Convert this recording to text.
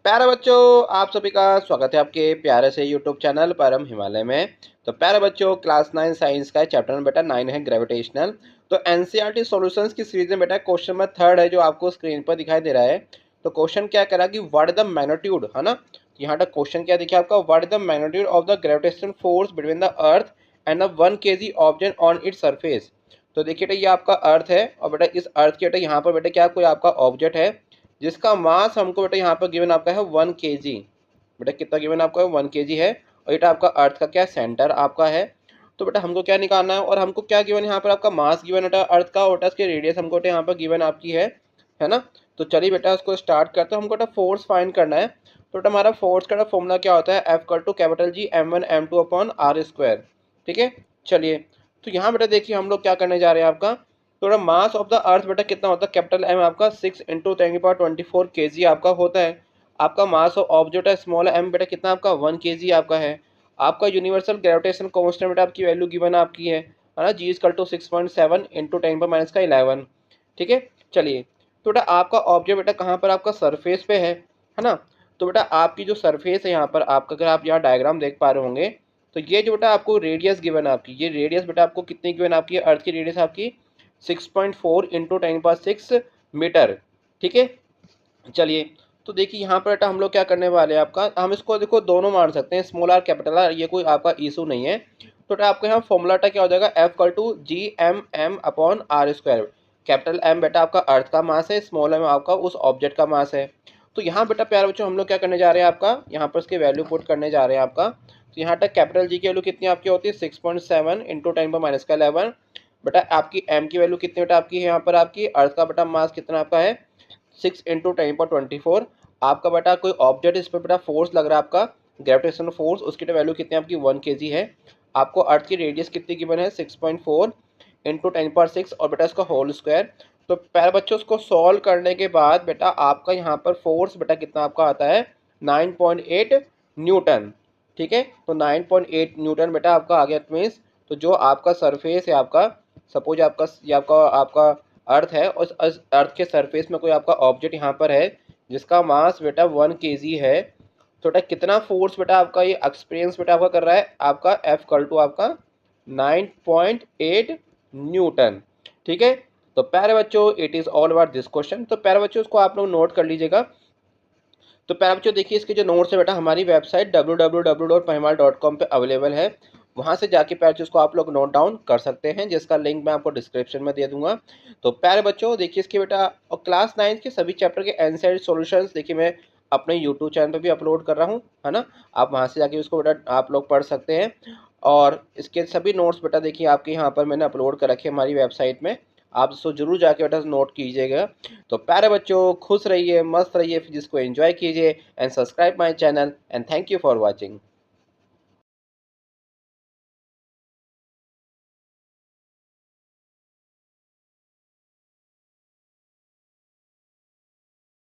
प्यारे बच्चों, आप सभी का स्वागत है आपके प्यारे से यूट्यूब चैनल परम हिमालय में। तो प्यारे बच्चों, क्लास 9 साइंस का चैप्टर नंबर बेटा 9 है ग्रेविटेशनल। तो एनसीईआरटी सॉल्यूशंस की सीरीज में बेटा क्वेश्चन नंबर 3 है जो आपको स्क्रीन पर दिखाई दे रहा है। तो क्वेश्चन क्या करा कि व्हाट इज द मैग्नीट्यूड, है ना। यहाँ तक क्वेश्चन क्या देखिए आपका, what is the magnitude of the gravitation force between the earth and the 1 kg object on its surface. तो देखिए बेटा, ये आपका अर्थ है और बेटा इस अर्थ के बेटा यहाँ पर बेटा क्या कोई आपका ऑब्जेक्ट है जिसका मास हमको बेटा यहाँ पर गिवन आपका है 1 kg। बेटा कितना गिवन आपका है 1 kg है। और बेटा आपका अर्थ का क्या सेंटर आपका है। तो बेटा हमको क्या निकालना है और हमको क्या गिवन यहाँ पर आपका मास गिवन बेटा अर्थ का, और इसके रेडियस हमको बेटा यहाँ पर गिवन आपकी है ना। तो चलिए बेटा उसको स्टार्ट करते हैं। हमको बेटा फोर्स फाइंड करना है। तो बेटा हमारा फोर्स का फॉर्मूला क्या होता है, F=G m1m2/r²। ठीक है, चलिए। तो यहाँ बेटा देखिए हम लोग क्या करने जा रहे हैं आपका, तो मास ऑफ द अर्थ बेटा कितना होता है, कैपिटल एम आपका 6 × 10⁻24 kg आपका होता है। आपका मास ऑफ ऑब्जेक्ट है स्मॉल एम बेटा कितना आपका 1 kg आपका है। आपका यूनिवर्सल ग्रेविटेशन कांस्टेंट बेटा आपकी वैल्यू गिवन आपकी है ना, G=6.7 × 10⁻11। ठीक है, चलिए। तो बेटा आपका ऑब्जेक्ट बेटा कहाँ पर आपका सरफेस पे है ना। तो बेटा आपकी जो सरफेस है यहाँ पर आपका, अगर आप यहाँ डायग्राम देख पा रहे होंगे, तो ये जो बेटा आपको रेडियस गिवन आपकी, ये रेडियस बेटा आपको कितनी गिवन आपकी, अर्थ की रेडियस आपकी 6.4 × 10⁻6 मीटर। ठीक है, चलिए। तो देखिए यहाँ पर बेटा हम लोग क्या करने वाले हैं आपका, हम इसको देखो दोनों मान सकते हैं, स्मॉल आर कैपिटल आर, ये कोई आपका इशू नहीं है। तो बेटा आपका यहाँ फॉर्मूला क्या हो जाएगा, F=Gmm/r²। कैपिटल एम बेटा आपका अर्थ का मास है, स्मॉल एम आपका उस ऑब्जेक्ट का मास है। तो यहाँ बेटा प्यारे बच्चों हम लोग क्या करने जा रहे हैं आपका, यहाँ पर इसके वैल्यू पुट करने जा रहे हैं आपका। तो यहाँ तक कैपिटल जी की वैल्यू कितनी आपकी होती है 6.7 × 10⁻11। बेटा आपकी m की वैल्यू कितनी बेटा आपकी है, यहाँ पर आपकी अर्थ का बेटा मास कितना आपका है 6 × 10⁻24। आपका बेटा कोई ऑब्जेक्ट इस पर बेटा फोर्स लग रहा है आपका ग्रेविटेशनल फोर्स, उसकी वैल्यू कितनी आपकी 1 kg है। आपको अर्थ की रेडियस कितनी गिवन है 6.4 × 10⁻6 और बेटा इसका होल स्क्वायर। तो प्यारे बच्चों उसको सॉल्व करने के बाद बेटा आपका यहाँ पर फोर्स बेटा कितना आपका आता है 9.8 न्यूटन। ठीक है, तो 9.8 न्यूटन बेटा आपका आ गया। मीन्स तो जो आपका सरफेस है आपका, सपोज आपका ये आपका अर्थ है, उस अर्थ के सरफेस में कोई आपका ऑब्जेक्ट यहाँ पर है जिसका मास बेटा 1 kg है। तो बेटा कितना फोर्स बेटा आपका ये एक्सपीरियंस बेटा आपका कर रहा है, आपका F= आपका 9.8 न्यूटन। ठीक है, तो प्यारे बच्चों it is all about this question. तो प्यारे बच्चों उसको आप लोग नोट कर लीजिएगा। तो प्यारे बच्चों देखिए इसके जो नोट्स है बेटा हमारी वेबसाइट www.pahimar.com पे अवेलेबल है। वहाँ से जाके प्यारे बच्चों उसको आप लोग नोट डाउन कर सकते हैं, जिसका लिंक मैं आपको डिस्क्रिप्शन में दे दूंगा। तो प्यारे बच्चों देखिए इसके बेटा, और क्लास 9 के सभी चैप्टर के एनसीईआरटी सॉल्यूशंस देखिए मैं अपने यूट्यूब चैनल पर भी अपलोड कर रहा हूँ, है ना। आप वहाँ से जाके उसको बेटा आप लोग पढ़ सकते हैं। और इसके सभी नोट्स बेटा देखिए आपके यहाँ पर मैंने अपलोड कर रखे हमारी वेबसाइट में, आप इसको जरूर जाके बेटा नोट कीजिएगा। तो प्यारे बच्चों खुश रहिए, मस्त रहिए, जिसको एंजॉय कीजिए and subscribe my channel and thank you for watching.